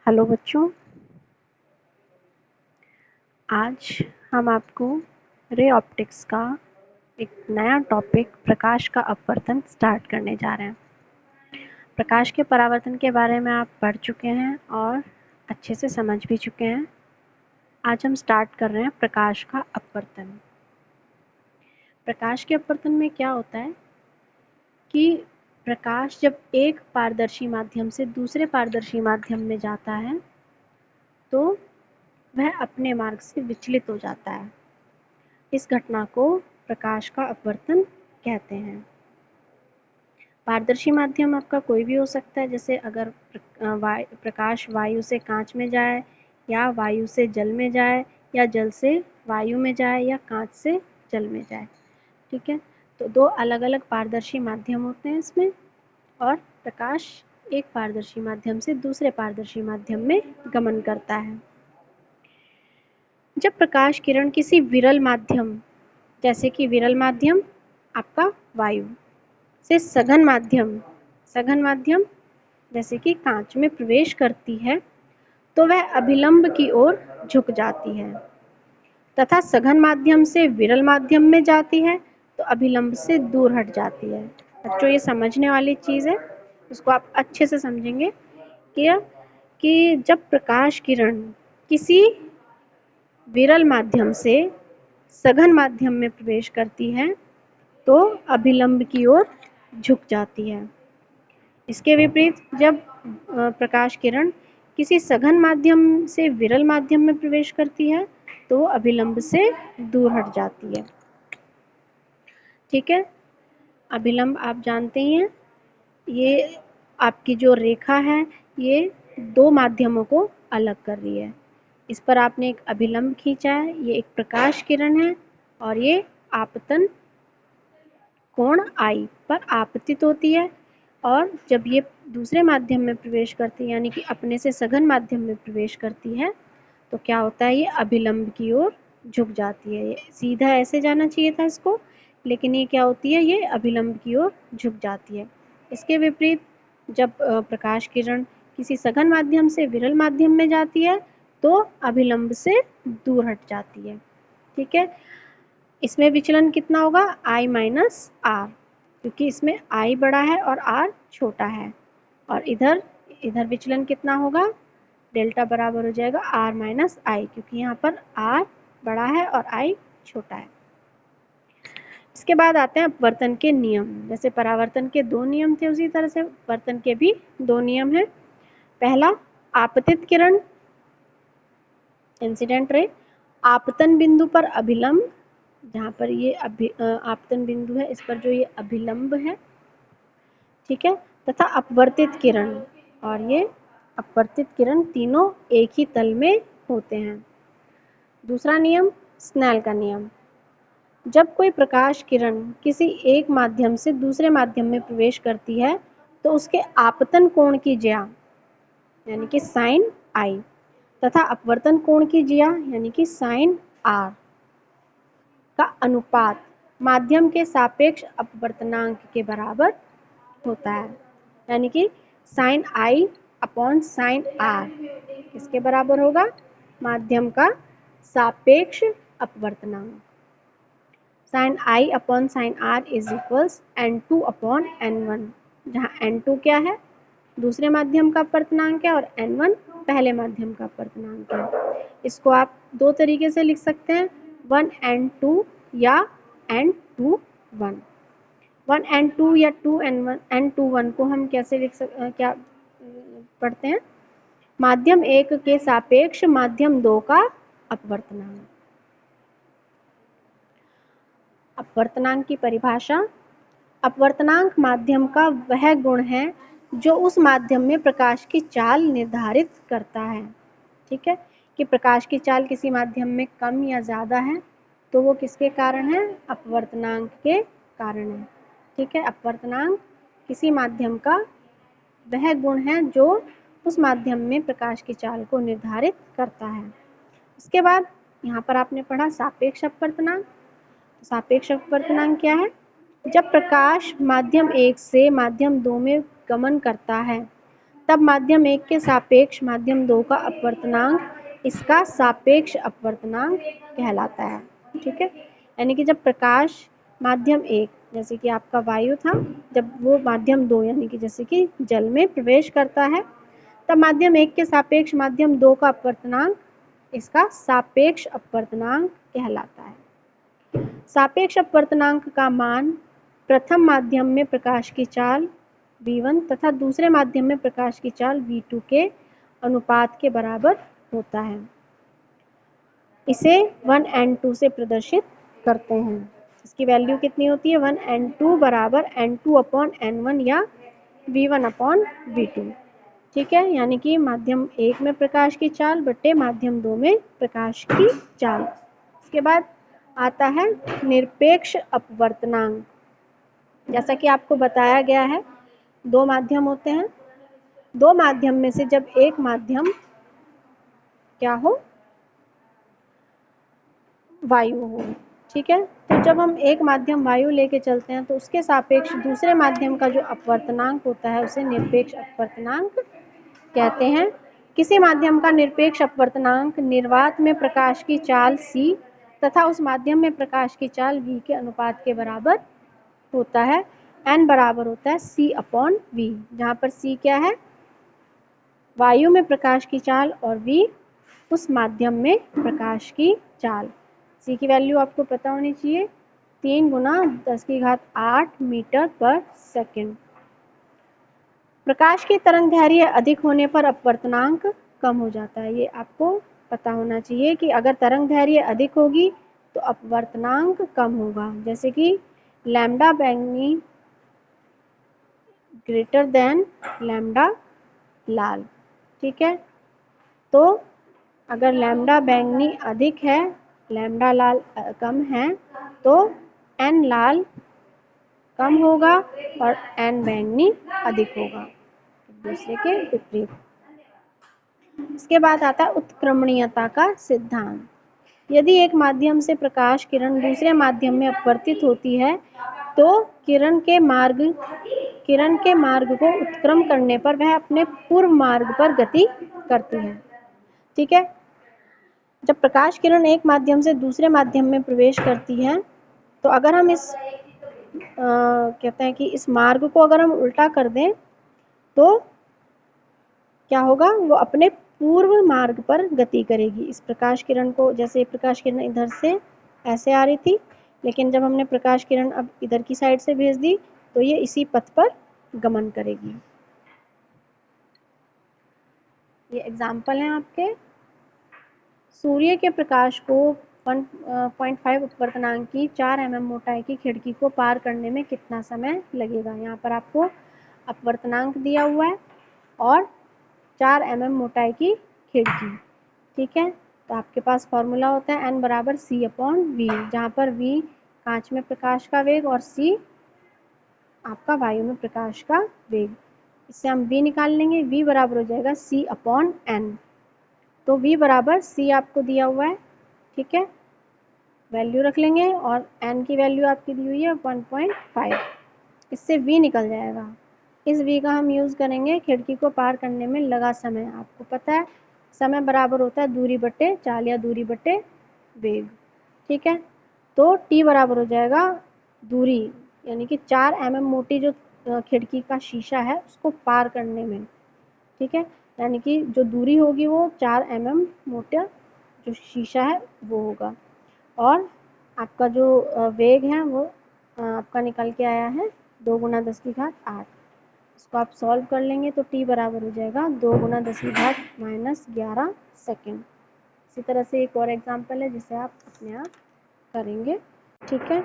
Hello बच्चों, आज हम आपको रे ऑप्टिक्स का एक नया टॉपिक प्रकाश का अपवर्तन स्टार्ट करने जा रहे हैं। प्रकाश के परावर्तन के बारे में आप पढ़ चुके हैं और अच्छे से समझ भी चुके हैं। आज हम स्टार्ट कर रहे हैं प्रकाश का अपवर्तन। प्रकाश के अपवर्तन में क्या होता है कि प्रकाश जब एक पारदर्शी माध्यम से दूसरे पारदर्शी माध्यम में जाता है तो वह अपने मार्ग से विचलित हो जाता है। इस घटना को प्रकाश का अपवर्तन कहते हैं। पारदर्शी माध्यम आपका कोई भी हो सकता है, जैसे अगर प्रकाश वायु से कांच में जाए या वायु से जल में जाए या जल से वायु में जाए या कांच से जल में जाए। ठीक है, तो दो अलग अलग पारदर्शी माध्यम होते हैं इसमें, और प्रकाश एक पारदर्शी माध्यम से दूसरे पारदर्शी माध्यम में गमन करता है। जब प्रकाश किरण किसी विरल माध्यम, जैसे कि विरल माध्यम आपका वायु से सघन माध्यम जैसे कि कांच में प्रवेश करती है तो वह अभिलंब की ओर झुक जाती है, तथा सघन माध्यम से विरल माध्यम में जाती है तो अभिलंब से दूर हट जाती है। बच्चों, ये समझने वाली चीज़ है, इसको आप अच्छे से समझेंगे कि जब प्रकाश किरण किसी विरल माध्यम से सघन माध्यम में प्रवेश करती है तो अभिलंब की ओर झुक जाती है। इसके विपरीत जब प्रकाश किरण किसी सघन माध्यम से विरल माध्यम में प्रवेश करती है तो अभिलंब से दूर हट जाती है। ठीक है, अभिलंब आप जानते ही हैं, ये आपकी जो रेखा है ये दो माध्यमों को अलग कर रही है। इस पर आपने एक अभिलंब खींचा है, ये एक प्रकाश किरण है और ये आपतन कोण I पर आपतित होती है, और जब ये दूसरे माध्यम में प्रवेश करती है यानी कि अपने से सघन माध्यम में प्रवेश करती है तो क्या होता है, ये अभिलंब की ओर झुक जाती है। ये सीधा ऐसे जाना चाहिए था इसको, लेकिन ये क्या होती है, ये अभिलंब की ओर झुक जाती है। इसके विपरीत जब प्रकाश किरण किसी सघन माध्यम से विरल माध्यम में जाती है तो अभिलंब से दूर हट जाती है। ठीक है, इसमें विचलन कितना होगा, I माइनस आर, क्योंकि इसमें I बड़ा है और R छोटा है, और इधर विचलन कितना होगा, डेल्टा बराबर हो जाएगा R माइनस I, क्योंकि यहाँ पर R बड़ा है और I छोटा है। इसके बाद आते हैं अपवर्तन के नियम। जैसे परावर्तन के दो नियम थे, उसी तरह से अपवर्तन के भी दो नियम हैं। पहला, आपतित किरण इंसिडेंट रे आपतन बिंदु पर अभिलंब, जहाँ पर ये आपतन बिंदु है इस पर जो ये अभिलंब है, ठीक है, तथा अपवर्तित किरण, और ये अपवर्तित किरण तीनों एक ही तल में होते हैं। दूसरा नियम, स्नेल का नियम। जब कोई प्रकाश किरण किसी एक माध्यम से दूसरे माध्यम में प्रवेश करती है तो उसके आपतन कोण की ज्या यानी कि साइन I तथा अपवर्तन कोण की ज्या यानी कि साइन R का अनुपात माध्यम के सापेक्ष अपवर्तनांक के बराबर होता है, यानी कि sine I upon sine R किसके बराबर होगा, माध्यम का सापेक्ष अपवर्तनांक। Sine I upon sine R is equals N2 upon N1, जहाँ N2 क्या है, दूसरे माध्यम का अपवर्तनांक है, और N1 पहले माध्यम का अपवर्तनांक है। इसको आप दो तरीके से लिख सकते हैं, 1N2 या N21। 1N2 या 2N1 N21 को हम कैसे लिख क्या पढ़ते हैं, माध्यम 1 के सापेक्ष माध्यम 2 का अपवर्तनांक। अपवर्तनांक की परिभाषा, अपवर्तनांक माध्यम का वह गुण है जो उस माध्यम में प्रकाश की चाल निर्धारित करता है। ठीक है, कि प्रकाश की चाल किसी माध्यम में कम या ज़्यादा है तो वो किसके कारण है, अपवर्तनांक के कारण है। ठीक है, अपवर्तनांक किसी माध्यम का वह गुण है जो उस माध्यम में प्रकाश की चाल को निर्धारित करता है। इसके बाद यहाँ पर आपने पढ़ा सापेक्ष अपवर्तनांक। सापेक्ष अपवर्तनांक क्या है, जब प्रकाश माध्यम 1 से माध्यम 2 में गमन करता है तब माध्यम 1 के सापेक्ष माध्यम 2 का अपवर्तनांक इसका सापेक्ष अपवर्तनांक कहलाता है। ठीक है, यानी कि जब प्रकाश माध्यम 1 जैसे कि आपका वायु था, जब वो माध्यम 2 यानी कि जैसे कि जल में प्रवेश करता है, तब माध्यम 1 के सापेक्ष माध्यम 2 का अपवर्तनांक इसका सापेक्ष अपवर्तनांक कहलाता है। सापेक्ष अपवर्तनांक का मान प्रथम माध्यम में प्रकाश की चाल v1 तथा दूसरे माध्यम में प्रकाश की चाल v2 के अनुपात के बराबर होता है। इसे 1n2 से प्रदर्शित करते हैं। इसकी वैल्यू कितनी होती है? 1n2 बराबर n2/n1 या v1/v2। ठीक है, यानी कि माध्यम 1 में प्रकाश की चाल बटे माध्यम 2 में प्रकाश की चाल। इसके बाद आता है निरपेक्ष अपवर्तनांक। जैसा कि आपको बताया गया है, दो माध्यम होते हैं, दो माध्यम में से जब एक माध्यम क्या हो? वायु हो। ठीक है, तो जब हम एक माध्यम वायु लेके चलते हैं तो उसके सापेक्ष दूसरे माध्यम का जो अपवर्तनांक होता है उसे निरपेक्ष अपवर्तनांक कहते हैं। किसी माध्यम का निरपेक्ष अपवर्तनांक निर्वात में प्रकाश की चाल c तथा उस माध्यम में प्रकाश की चाल v के अनुपात के बराबर होता है। n बराबर होता है c/v, जहाँ पर c क्या है? वायु में प्रकाश की चाल और v उस माध्यम में प्रकाश की चाल। c की वैल्यू आपको पता होनी चाहिए, 3 × 10⁸ मीटर पर सेकेंड। प्रकाश की तरंगदैर्घ्य अधिक होने पर अपवर्तनांक कम हो जाता है। ये आपको पता होना चाहिए कि अगर तरंगदैर्घ्य अधिक होगी तो अपवर्तनांक कम होगा। जैसे कि लैम्डा बैंगनी ग्रेटर देन लैम्डा लाल। ठीक है, तो अगर लैम्डा बैंगनी अधिक है, लैम्डा लाल कम है, तो n लाल कम होगा और n बैंगनी अधिक होगा, दूसरे के विपरीत। इसके बाद आता है उत्क्रमणीयता का सिद्धांत। यदि एक माध्यम से प्रकाश किरण दूसरे माध्यम में अपवर्तित होती है तो किरण के मार्ग को उत्क्रम करने पर वह अपने पूर्व मार्ग पर गति करती है। ठीक है, जब प्रकाश किरण एक माध्यम से दूसरे माध्यम में प्रवेश करती है तो अगर हम इस कहते हैं कि इस मार्ग को अगर हम उल्टा कर दें तो क्या होगा? वो अपने पूर्व मार्ग पर गति करेगी। इस प्रकाश किरण को, जैसे प्रकाश किरण इधर से ऐसे आ रही थी, लेकिन जब हमने प्रकाश किरण अब इधर की साइड से भेज दी तो ये इसी पथ पर गमन करेगी। ये एग्जाम्पल हैं आपके। सूर्य के प्रकाश को 1.5 अपवर्तनांक की 4 mm मोटाई की खिड़की को पार करने में कितना समय लगेगा? यहाँ पर आपको अपवर्तनांक दिया हुआ है और 4 mm मोटाई की खिड़की। ठीक है, तो आपके पास फॉर्मूला होता है n बराबर c/v, जहाँ पर v कांच में प्रकाश का वेग और c आपका वायु में प्रकाश का वेग। इससे हम v निकाल लेंगे, v बराबर हो जाएगा c/n। तो v बराबर c आपको दिया हुआ है। ठीक है, वैल्यू रख लेंगे और n की वैल्यू आपकी दी हुई है 1.5। इससे v निकल जाएगा। इस v का हम यूज़ करेंगे खिड़की को पार करने में लगा समय। आपको पता है समय बराबर होता है दूरी बटे चाल या दूरी बटे वेग। ठीक है, तो t बराबर हो जाएगा दूरी, यानी कि 4 mm मोटी जो खिड़की का शीशा है उसको पार करने में। ठीक है, यानी कि जो दूरी होगी वो 4 mm मोटा जो शीशा है वो होगा, और आपका जो वेग है वो आपका निकल के आया है 2 × 10⁸। इसको आप सॉल्व कर लेंगे तो t बराबर हो जाएगा 2 × 10⁻11 सेकेंड। इसी तरह से एक और एग्जांपल है जिसे आप अपने आप करेंगे। ठीक है।